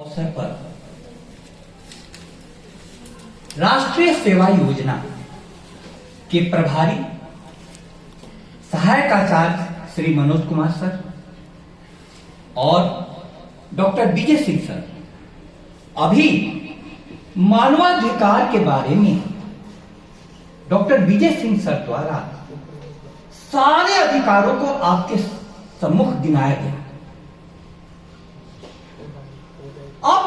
अवसर पर राष्ट्रीय सेवा योजना के प्रभारी सहायक आचार्य श्री मनोज कुमार सर और डॉक्टर विजय सिंह सर अभी मानवाधिकार के बारे में डॉक्टर विजय सिंह सर द्वारा सारे अधिकारों को आपके सम्मुख गिनाया गया। अब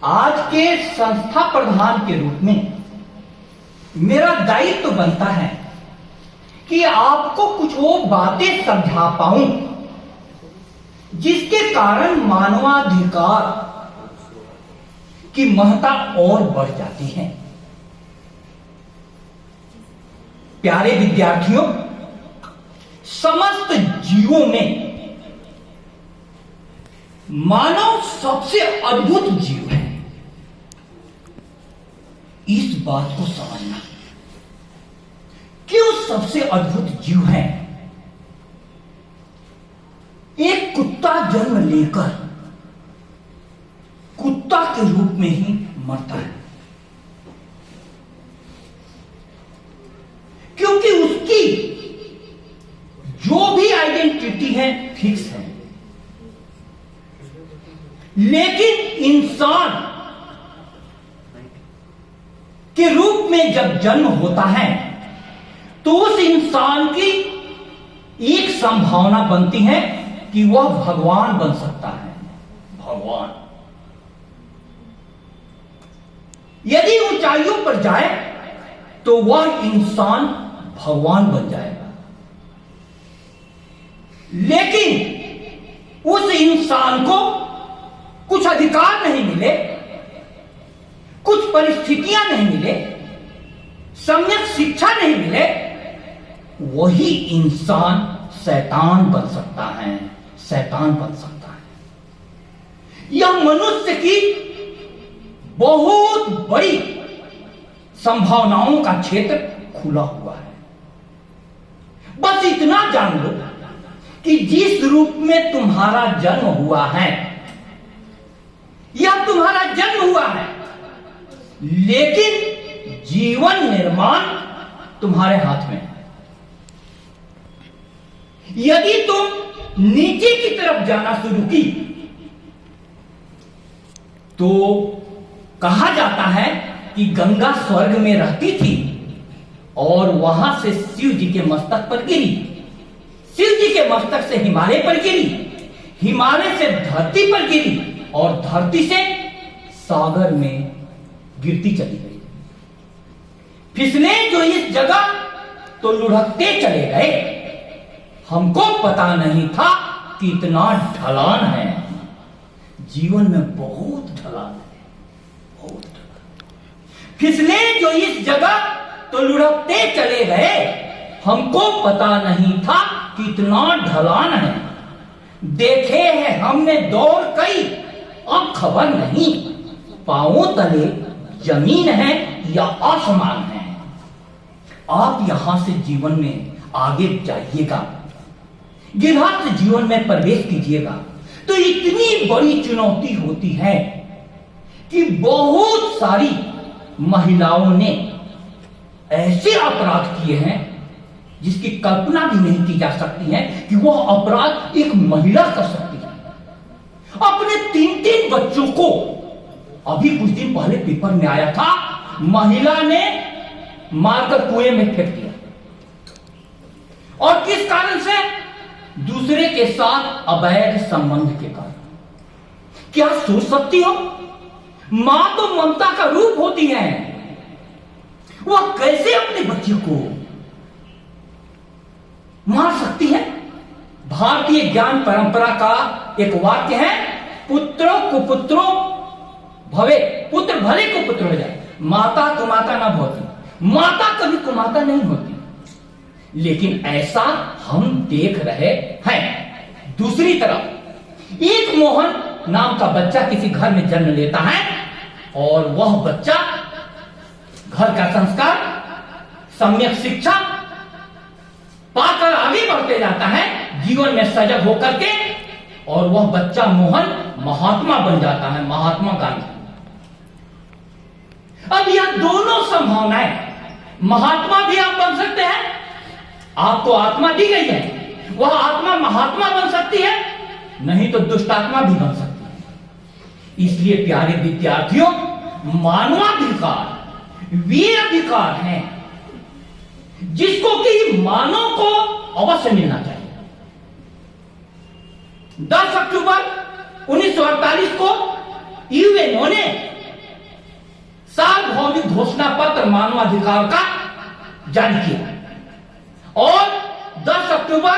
आज के संस्था प्रधान के रूप में मेरा दायित्व तो बनता है कि आपको कुछ वो बातें समझा पाऊं जिसके कारण मानवाधिकार की महत्ता और बढ़ जाती है। प्यारे विद्यार्थियों, समस्त जीवों में मानव सबसे अद्भुत जीव है। इस बात को समझना, क्यों सबसे अद्भुत जीव है। एक कुत्ता जन्म लेकर कुत्ता के रूप में ही मरता है, क्योंकि उसकी जो भी आइडेंटिटी है फिक्स है। लेकिन इंसान के रूप में जब जन्म होता है तो उस इंसान की एक संभावना बनती है कि वह भगवान बन सकता है। भगवान यदि ऊंचाइयों पर जाए तो वह इंसान भगवान बन जाएगा। लेकिन उस इंसान को कुछ अधिकार नहीं मिले, कुछ परिस्थितियां नहीं मिले, सम्यक शिक्षा नहीं मिले, वही इंसान शैतान बन सकता है। शैतान बन सकता है। यह मनुष्य की बहुत बड़ी संभावनाओं का क्षेत्र खुला हुआ है। बस इतना जान लो कि जिस रूप में तुम्हारा जन्म हुआ है, यह तुम्हारा जन्म हुआ है, लेकिन जीवन निर्माण तुम्हारे हाथ में है। यदि तुम नीचे की तरफ जाना शुरू की तो कहा जाता है कि गंगा स्वर्ग में रहती थी और वहां से शिव जी के मस्तक पर गिरी, शिव जी के मस्तक से हिमालय पर गिरी, हिमालय से धरती पर गिरी और धरती से सागर में गिरती चली गई। फिसले जो इस जगह तो लुढ़कते चले गए। हमको पता नहीं था कि इतना ढलान है। जीवन में बहुत ढलान है, बहुत ढलान। फिसले जो इस जगह तो लुढ़कते चले गए। हमको पता नहीं था कि इतना ढलान है। देखे हैं हमने दौड़ कई, अब खबर नहीं पांवों तले जमीन है या आसमान है। आप यहां से जीवन में आगे जाइएगा, गृहस्थ जीवन में प्रवेश कीजिएगा तो इतनी बड़ी चुनौती होती है कि बहुत सारी महिलाओं ने ऐसे अपराध किए हैं जिसकी कल्पना भी नहीं की जा सकती है कि वह अपराध एक महिला कर सकती है। अपने 3-3 बच्चों को, अभी कुछ दिन पहले पेपर में आया था, महिला ने मारकर कुएं में फेंक दिया। और किस कारण से? दूसरे के साथ अवैध संबंध के कारण। क्या सोच सकती हो? मां तो ममता का रूप होती है, वह कैसे अपने बच्चे को मार सकती है? भारतीय ज्ञान परंपरा का एक वाक्य है, पुत्रो कुपुत्रो भवे, पुत्र भले कुपुत्र हो जाए, माता कुमाता ना होती। माता कभी कुमाता नहीं होती। लेकिन ऐसा हम देख रहे हैं। दूसरी तरफ एक मोहन नाम का बच्चा किसी घर में जन्म लेता है और वह बच्चा घर का संस्कार, सम्यक शिक्षा पाकर आगे बढ़ते जाता है, जीवन में सजग होकर के और वह बच्चा मोहन महात्मा बन जाता है, महात्मा गांधी। अब यह दोनों संभावनाएं, महात्मा भी आप बन सकते हैं, आपको आत्मा दी गई है, वह आत्मा महात्मा बन सकती है, नहीं तो दुष्ट आत्मा भी बन सकती है। इसलिए प्यारे विद्यार्थियों, मानवाधिकार वे अधिकार हैं जिसको कि मानव को अवश्य मिलना चाहिए। 10 अक्टूबर 1948 को यूएनओ ने सार्वभौमिक घोषणा पत्र मानवाधिकार का जारी किया और 10 अक्टूबर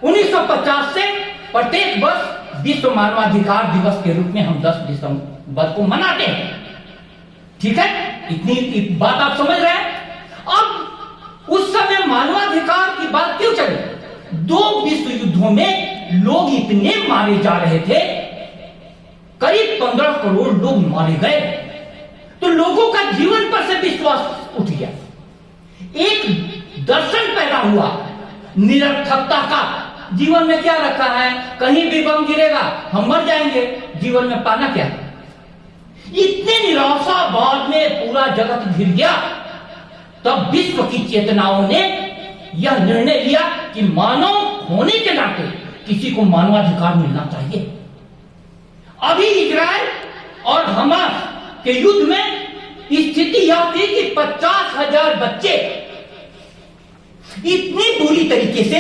1950 से प्रत्येक वर्ष विश्व मानवाधिकार दिवस के रूप में हम 10 दिसंबर को मनाते हैं। ठीक है, इतनी बात आप समझ रहे हैं। अब उस समय मानवाधिकार की बात क्यों चली? 2 विश्व युद्धों में लोग इतने मारे जा रहे थे, करीब 15 करोड़ लोग मारे गए, तो लोगों का जीवन पर से विश्वास उठ गया। एक दर्शन पैदा हुआ निरर्थकता का। जीवन में क्या रखा है? कहीं भी बम गिरेगा हम मर जाएंगे, जीवन में पाना क्या? इतने निराशावाद में पूरा जगत घिर गया। तब विश्व की चेतनाओं ने यह निर्णय लिया कि मानव होने के नाते किसी को मानवाधिकार मिलना चाहिए। अभी इजराइल और हमास के युद्ध में स्थिति यह थी कि 50,000 बच्चे इतनी बुरी तरीके से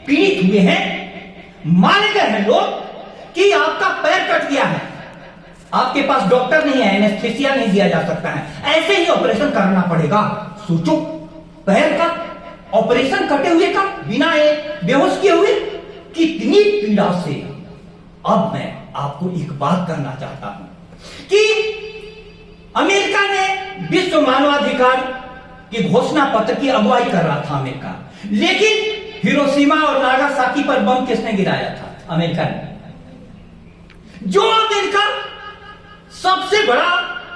पीड़ित हुए हैं, मारे गए हैं लोग कि आपका पैर कट गया है, आपके पास डॉक्टर नहीं है, एनेस्थेसिया नहीं दिया जा सकता है, ऐसे ही ऑपरेशन करना पड़ेगा। सोचो, पैर का ऑपरेशन कटे हुए का, बिना बेहोश किए हुए, कितनी पीड़ा से। अब मैं आपको एक बात कहना चाहता हूं कि अमेरिका ने विश्व मानवाधिकार की घोषणा पत्र की अगुवाई कर रहा था अमेरिका, लेकिन हिरोशिमा और नागासाकी पर बम किसने गिराया था? अमेरिका ने। जो अमेरिका सबसे बड़ा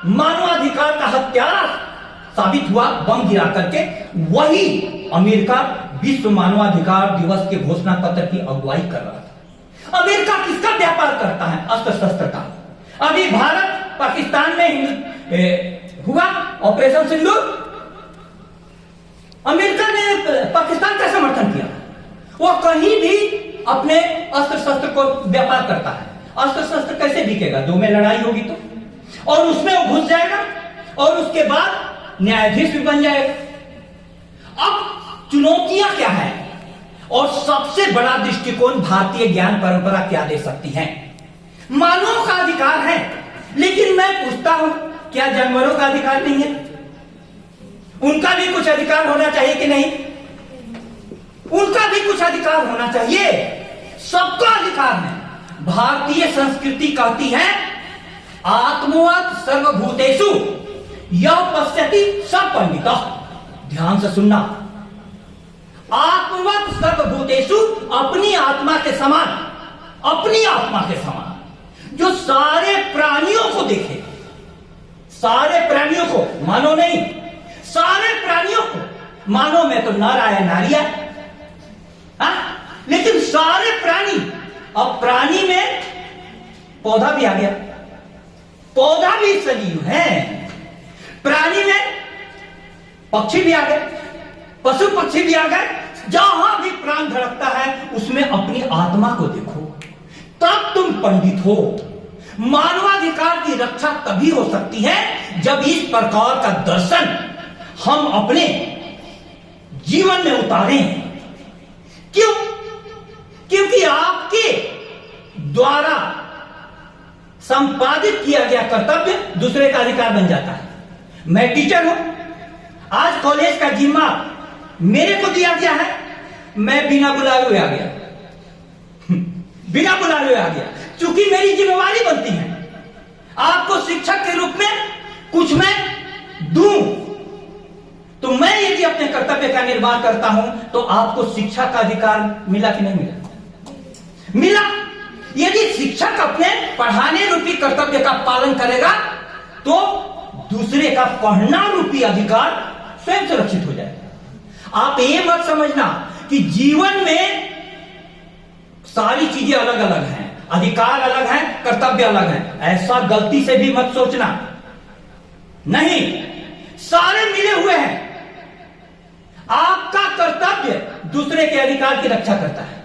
मानवाधिकार का हत्यारा साबित हुआ बम गिरा करके, वही अमेरिका विश्व मानवाधिकार दिवस के घोषणा पत्र की अगुवाई कर रहा था। अमेरिका किसका व्यापार करता है? अस्त्र शस्त्र का। अभी भारत पाकिस्तान में हुआ ऑपरेशन सिंदूर, अमेरिका ने पाकिस्तान का समर्थन किया। वो कहीं भी अपने अस्त्र शस्त्र को व्यापार करता है। अस्त्र शस्त्र कैसे बिकेगा? 2 में लड़ाई होगी तो, और उसमें वो घुस जाएगा और उसके बाद न्यायाधीश भी बन जाएगा। अब चुनौतियां क्या है और सबसे बड़ा दृष्टिकोण भारतीय ज्ञान परंपरा क्या दे सकती है? मानव का अधिकार है, लेकिन मैं पूछता हूं, क्या जानवरों का अधिकार नहीं है? उनका भी कुछ अधिकार होना चाहिए कि नहीं? उनका भी कुछ अधिकार होना चाहिए। सबका अधिकार है। भारतीय संस्कृति कहती है आत्मवत् सर्वभूतेषु यह पश्यति स पंडितः। ध्यान से सुनना, आत्मवत् सर्वभूतेषु, अपनी आत्मा के समान, अपनी आत्मा के समान, जो सारे प्राणियों को देखे, सारे प्राणियों को, मानो नहीं, सारे प्राणियों को, मानो में तो नर आया नारी है, लेकिन सारे प्राणी। अब प्राणी में पौधा भी आ गया, पौधा भी सजीव है, प्राणी में पक्षी भी आ गए, पशु पक्षी भी आ गए। जहां भी प्राण धड़कता है उसमें अपनी आत्मा को देखो, तब तुम पंडित हो। मानवाधिकार की रक्षा तभी हो सकती है जब इस प्रकार का दर्शन हम अपने जीवन में उतारें। क्यों? क्योंकि आपके द्वारा संपादित किया गया कर्तव्य दूसरे का अधिकार बन जाता है। मैं टीचर हूं, आज कॉलेज का जिम्मा मेरे को दिया गया है, मैं बिना बुलाए हुए आ गया, बिना बुलाए हुए आ गया, क्योंकि मेरी जिम्मेवारी बनती है आपको शिक्षक के रूप में कुछ मैं दूं। तो मैं यदि अपने कर्तव्य का निर्वाह करता हूं तो आपको शिक्षा का अधिकार मिला कि नहीं मिला? मिला। यदि शिक्षक अपने पढ़ाने रूपी कर्तव्य का पालन करेगा तो दूसरे का पढ़ना रूपी अधिकार स्वयं सुरक्षित हो जाएगा। आप ये मत समझना कि जीवन में सारी चीजें अलग अलग हैं, अधिकार अलग हैं, कर्तव्य अलग हैं। ऐसा गलती से भी मत सोचना, नहीं, सारे मिले हुए हैं। आपका कर्तव्य दूसरे के अधिकार की रक्षा करता है।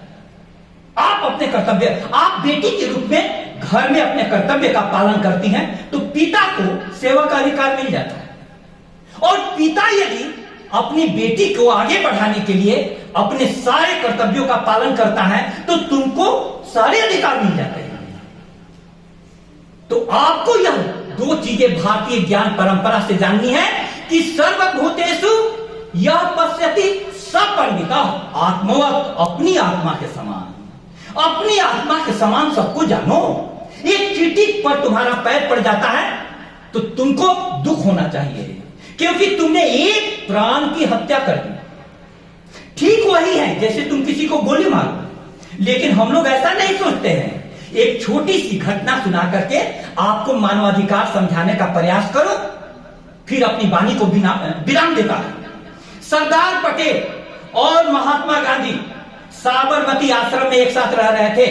आप अपने कर्तव्य, आप बेटी के रूप में घर में अपने कर्तव्य का पालन करती हैं तो पिता को सेवा का अधिकार मिल जाता है। और पिता यदि अपनी बेटी को आगे बढ़ाने के लिए अपने सारे कर्तव्यों का पालन करता है तो तुमको सारे अधिकार मिल जाते हैं। तो आपको यह दो चीजें भारतीय ज्ञान परंपरा से जाननी है कि सर्वभूतेषु यह पश्यति सपरिमितः आत्मवत्, अपनी आत्मा के समान, अपनी आत्मा के समान सबको जानो। एक चींटी पर तुम्हारा पैर पड़ जाता है तो तुमको दुख होना चाहिए, क्योंकि तुमने एक प्राण की हत्या कर दी। ठीक वही है जैसे तुम किसी को गोली मारो, लेकिन हम लोग ऐसा नहीं सोचते हैं। एक छोटी सी घटना सुना करके आपको मानवाधिकार समझाने का प्रयास करो, फिर अपनी वाणी को विराम देता है। सरदार पटेल और महात्मा गांधी साबरमती आश्रम में एक साथ रह रहे थे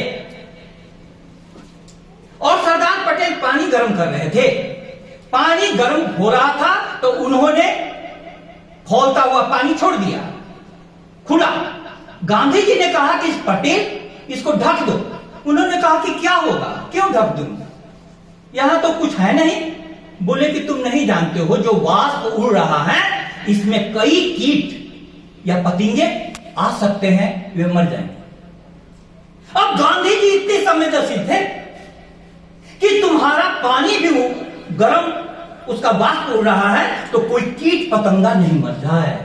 और सरदार पटेल पानी गर्म कर रहे थे। पानी गर्म हो रहा था तो उन्होंने खौलता हुआ पानी छोड़ दिया खुला। गांधी जी ने कहा कि पटेल इसको ढक दो। उन्होंने कहा कि क्या होगा, क्यों ढक दूं, यहां तो कुछ है नहीं। बोले कि तुम नहीं जानते हो जो वाष्प उड़ रहा है इसमें कई कीट या पतंगे आ सकते हैं, वे मर जाएंगे। अब गांधी जी इतने संवेदनशील थे कि तुम्हारा पानी भी गर्म, उसका वाष्प उड़ रहा है तो कोई कीट पतंगा नहीं मर जाए।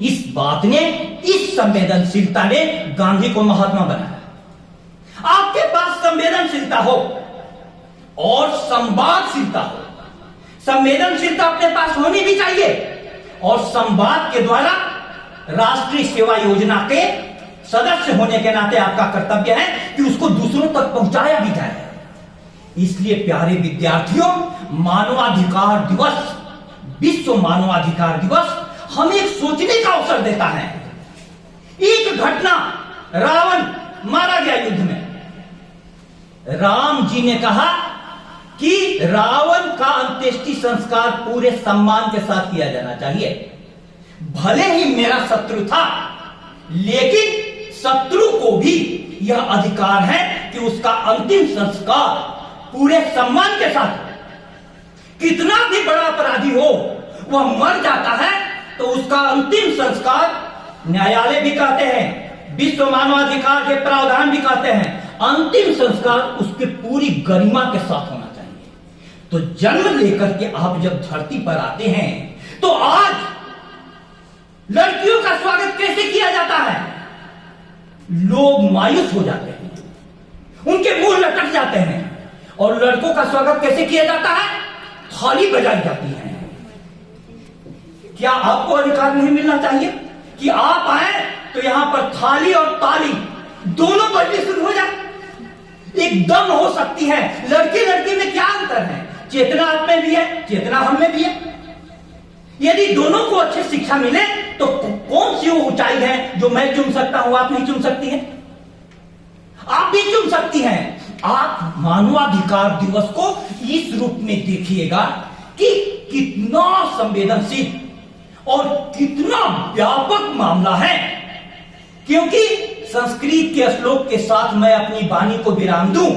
इस बात ने, इस संवेदनशीलता ने गांधी को महात्मा बनाया। आपके पास संवेदनशीलता हो और संवादशीलता हो। संवेदनशीलता अपने पास होनी भी चाहिए और संवाद के द्वारा राष्ट्रीय सेवा योजना के सदस्य होने के नाते आपका कर्तव्य है कि उसको दूसरों तक पहुंचाया भी जाए। इसलिए प्यारे विद्यार्थियों, मानवाधिकार दिवस, विश्व मानवाधिकार दिवस हमें एक सोचने का अवसर देता है। एक घटना, रावण मारा गया युद्ध में। राम जी ने कहा कि रावण का अंत्येष्टि संस्कार पूरे सम्मान के साथ किया जाना चाहिए। भले ही मेरा शत्रु था, लेकिन शत्रु को भी यह अधिकार है कि उसका अंतिम संस्कार पूरे सम्मान के साथ। कितना भी बड़ा अपराधी हो, वह मर जाता है तो उसका अंतिम संस्कार, न्यायालय भी कहते हैं, विश्व मानवाधिकार के प्रावधान भी कहते हैं, अंतिम संस्कार उसके पूरी गरिमा के साथ होना चाहिए। तो जन्म लेकर के आप जब धरती पर आते हैं तो आज लड़कियों का स्वागत कैसे किया जाता है? लोग मायूस हो जाते हैं, उनके मुंह लटक जाते हैं। और लड़कों का स्वागत कैसे किया जाता है? थाली बजाई जाती है। क्या आपको अधिकार नहीं मिलना चाहिए कि आप आए तो यहां पर थाली और ताली दोनों बजनी शुरू हो जाए? एकदम हो सकती है। लड़की लड़की में क्या अंतर है? चेतना आप में भी है, चेतना हम में भी है। यदि दोनों को अच्छी शिक्षा मिले तो कौन सी ऊंचाई है जो मैं चुन सकता हूं, आप नहीं चुन सकती है? आप भी चुन सकती हैं। आप मानवाधिकार दिवस को इस रूप में देखिएगा कि कितना संवेदनशील और कितना व्यापक मामला है। क्योंकि संस्कृत के श्लोक के साथ मैं अपनी वाणी को विराम दूं।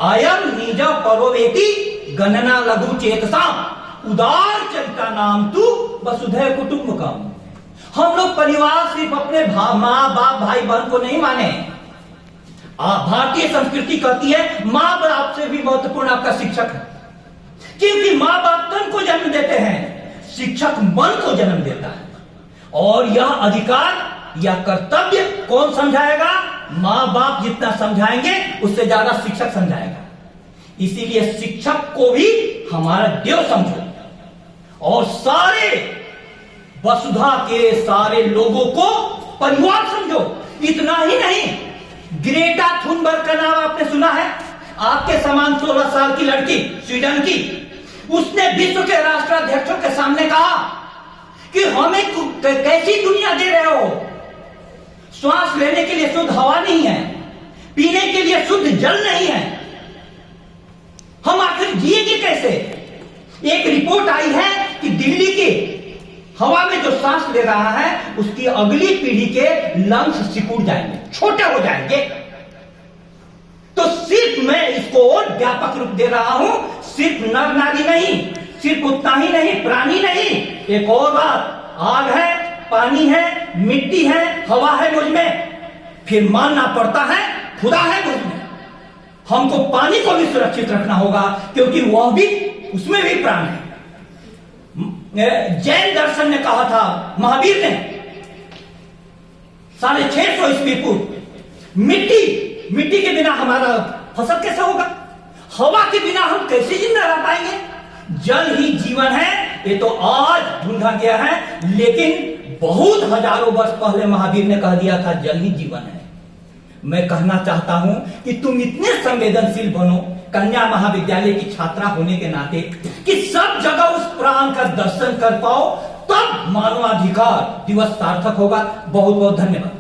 अयम निज परोवेति गणना लघु चेतसा उदार चरिता नाम तू वसुधैव कुटुंबकम। हम लोग परिवार सिर्फ अपने माँ बाप भाई बहन को नहीं माने। भारतीय संस्कृति कहती है माँ बाप से भी महत्वपूर्ण आपका शिक्षक है, क्योंकि माँ बाप तन को जन्म देते हैं, शिक्षक मन को जन्म देता है। और यह अधिकार या कर्तव्य कौन समझाएगा? माँ बाप जितना समझाएंगे उससे ज्यादा शिक्षक समझाएगा। इसीलिए शिक्षक को भी हमारा देव समझो और सारे वसुधा के सारे लोगों को परिवार समझो। इतना ही नहीं, ग्रेटा थुनबर्ग का नाम आपने सुना है? आपके समान 16 साल की लड़की, स्वीडन की, उसने विश्व के राष्ट्राध्यक्षों के सामने कहा कि हमें कैसी दुनिया दे रहे हो, श्वास लेने के लिए शुद्ध हवा नहीं है, पीने के लिए शुद्ध जल नहीं है, हम आखिर जिएंगे कैसे? एक रिपोर्ट आई है कि दिल्ली की हवा में जो सांस ले रहा है उसकी अगली पीढ़ी के लंग्स सिकुड़ जाएंगे, छोटे हो जाएंगे। तो सिर्फ मैं इसको और व्यापक रूप दे रहा हूं, सिर्फ नर नारी नहीं, सिर्फ उतना ही नहीं, प्राणी नहीं, एक और बात, आग है, पानी है, मिट्टी है, हवा है मुझ में, फिर मानना पड़ता है खुदा है मुझ में। हमको पानी को भी सुरक्षित रखना होगा क्योंकि वह भी, उसमें भी प्राण है। जैन दर्शन ने कहा था, महावीर ने 650 ईस्वी पूर्व, मिट्टी के बिना हमारा फसल कैसे होगा? हवा के बिना हम कैसे जिंदा रह पाएंगे? जल ही जीवन है, ये तो आज ढूंढा गया है, लेकिन बहुत हजारों वर्ष पहले महावीर ने कह दिया था जल ही जीवन है। मैं कहना चाहता हूं कि तुम इतने संवेदनशील बनो कन्या महाविद्यालय की छात्रा होने के नाते कि सब जगह उस प्राण का दर्शन कर पाओ, तब मानवाधिकार दिवस सार्थक होगा। बहुत बहुत धन्यवाद।